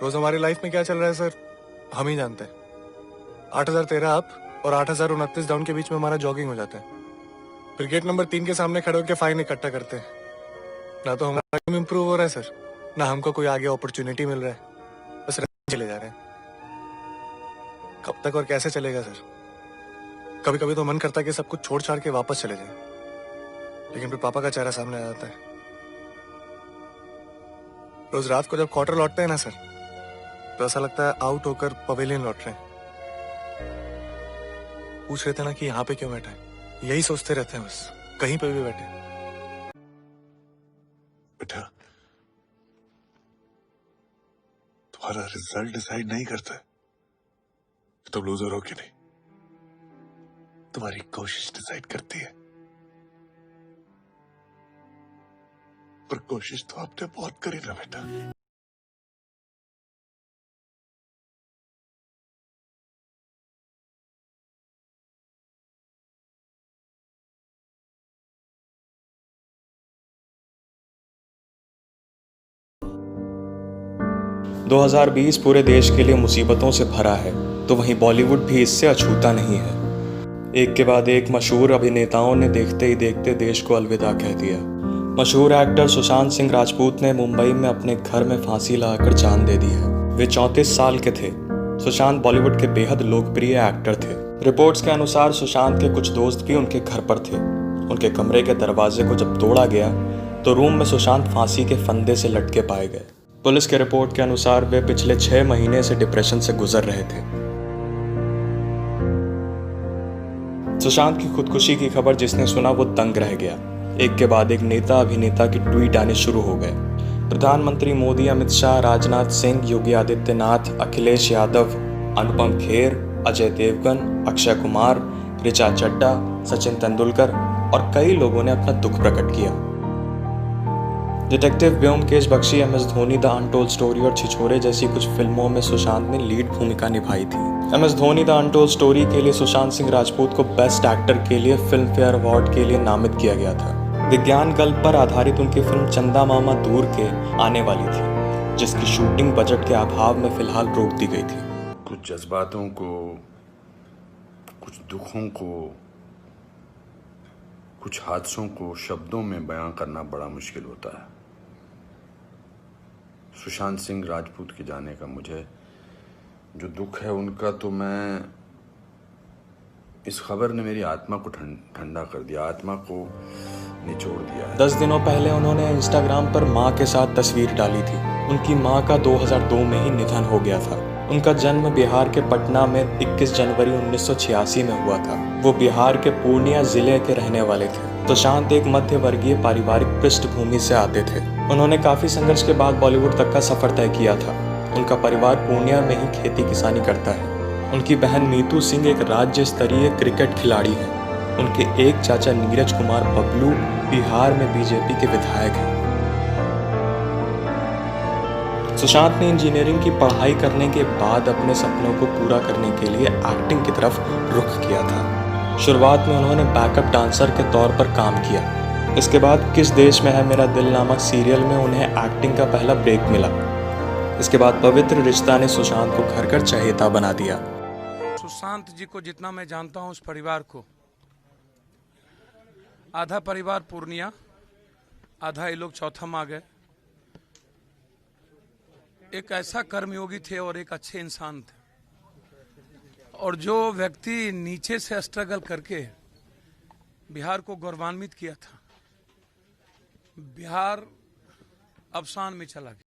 रोज हमारी लाइफ में क्या चल रहा है सर, हम ही जानते हैं। 8,013 अप और 8,029 डाउन के बीच में हमारा जॉगिंग हो जाता है। फिर गेट नंबर 3 के सामने खड़े होकर फाइन इकट्ठा करते हैं। ना तो हमारा टाइम इम्प्रूव हो रहा है सर, ना हमको कोई आगे अपॉर्चुनिटी मिल रहा है, बस चले जा रहे हैं। कब तक और कैसे चलेगा सर? कभी कभी तो मन करता है कि सब कुछ छोड़ छाड़ के वापस चले जाए, लेकिन फिर पापा का चेहरा सामने आ जाता है। रोज रात को जब क्वार्टर लौटते हैं ना सर, तो ऐसा लगता है आउट होकर पवेलियन लौट रहे हैं। पूछ रहे थे ना कि यहाँ पे क्यों बैठे हैं, यही सोचते रहते हैं बस, कहीं पे भी बैठे। बेटा, तुम्हारा रिजल्ट डिसाइड नहीं करता है तुम लूजर हो कि नहीं, तुम्हारी कोशिश डिसाइड करती है। पर कोशिश तो आपने बहुत करी ना बेटा। 2020 पूरे देश के लिए मुसीबतों से भरा है, तो वहीं बॉलीवुड भी इससे अछूता नहीं है। एक के बाद एक मशहूर अभिनेताओं ने देखते ही देखते देश को अलविदा कह दिया। मशहूर एक्टर सुशांत सिंह राजपूत ने मुंबई में अपने घर में फांसी लगाकर जान दे दी है। वे 34 साल के थे। सुशांत बॉलीवुड के बेहद लोकप्रिय एक्टर थे। रिपोर्ट्स के अनुसार सुशांत के कुछ दोस्त भी उनके घर पर थे। उनके कमरे के दरवाजे को जब तोड़ा गया तो रूम में सुशांत फांसी के फंदे से लटके पाए गए। पुलिस के रिपोर्ट के अनुसार वे पिछले 6 महीने से डिप्रेशन से गुजर रहे थे। सुशांत की खुदकुशी की खबर जिसने सुना वो दंग रह गया। एक के बाद एक नेता अभिनेता की ट्वीट आने शुरू हो गए। प्रधानमंत्री मोदी, अमित शाह, राजनाथ सिंह, योगी आदित्यनाथ, अखिलेश यादव, अनुपम खेर, अजय देवगन, अक्षय कुमार, ऋचा चड्ढा, सचिन तेंदुलकर और कई लोगों ने अपना दुख प्रकट किया। Detective Byomkesh Bakshi, M S Dhoni, the untold story और छिछोरे जैसी कुछ फिल्मों में सुशांत ने लीड भूमिका निभाई थी। M S Dhoni the untold story के लिए सुशांत सिंह राजपूत को बेस्ट एक्टर के लिए फिल्म फेयर अवार्ड के लिए नामित किया गया था। विज्ञान कल्प पर आधारित उनकी फिल्म चंदा मामा दूर के आने वाली थी, जिसकी शूटिंग बजट के अभाव में फिलहाल रोक दी गई थी। कुछ जज्बातों को, कुछ दुखों को, कुछ हादसों को शब्दों में बयां करना बड़ा मुश्किल होता है। सुशांत सिंह राजपूत के जाने का मुझे जो दुख है उनका, तो मैं इस खबर ने मेरी आत्मा को ठंडा कर दिया, आत्मा को निचोड़ दिया है। 10 दिनों पहले उन्होंने इंस्टाग्राम पर मां के साथ तस्वीर डाली थी। उनकी मां का 2002 में ही निधन हो गया था। उनका जन्म बिहार के पटना में 21 जनवरी 1986 में हुआ था। वो बिहार के पूर्णिया जिले के रहने वाले थे। सुशांत एक मध्य वर्गीय पारिवारिक पृष्ठभूमि से आते थे। उन्होंने काफी संघर्ष के बाद बॉलीवुड तक का सफर तय किया था। उनका परिवार पूर्णिया में ही खेती किसानी करता है। उनकी बहन नीतू सिंह एक राज्य स्तरीय क्रिकेट खिलाड़ी है। उनके एक चाचा नीरज कुमार बबलू बिहार में बीजेपी के विधायक हैं। सुशांत ने इंजीनियरिंग की पढ़ाई करने के बाद अपने सपनों को पूरा करने के लिए एक्टिंग की तरफ रुख किया था। शुरुआत में उन्होंने बैकअप डांसर के तौर पर काम किया। इसके बाद किस देश में है मेरा दिल नामक सीरियल में उन्हें एक्टिंग का पहला ब्रेक मिला। इसके बाद पवित्र रिश्ता ने सुशांत को घर घर चहेता बना दिया। सुशांत जी को जितना मैं जानता हूं, उस परिवार को, आधा परिवार पूर्णिया, आधा ये लोग चौथम आ गए। एक ऐसा कर्मयोगी थे और एक अच्छे इंसान थे, और जो व्यक्ति नीचे से स्ट्रगल करके बिहार को गौरवान्वित किया था, बिहार अवसान में चला गया।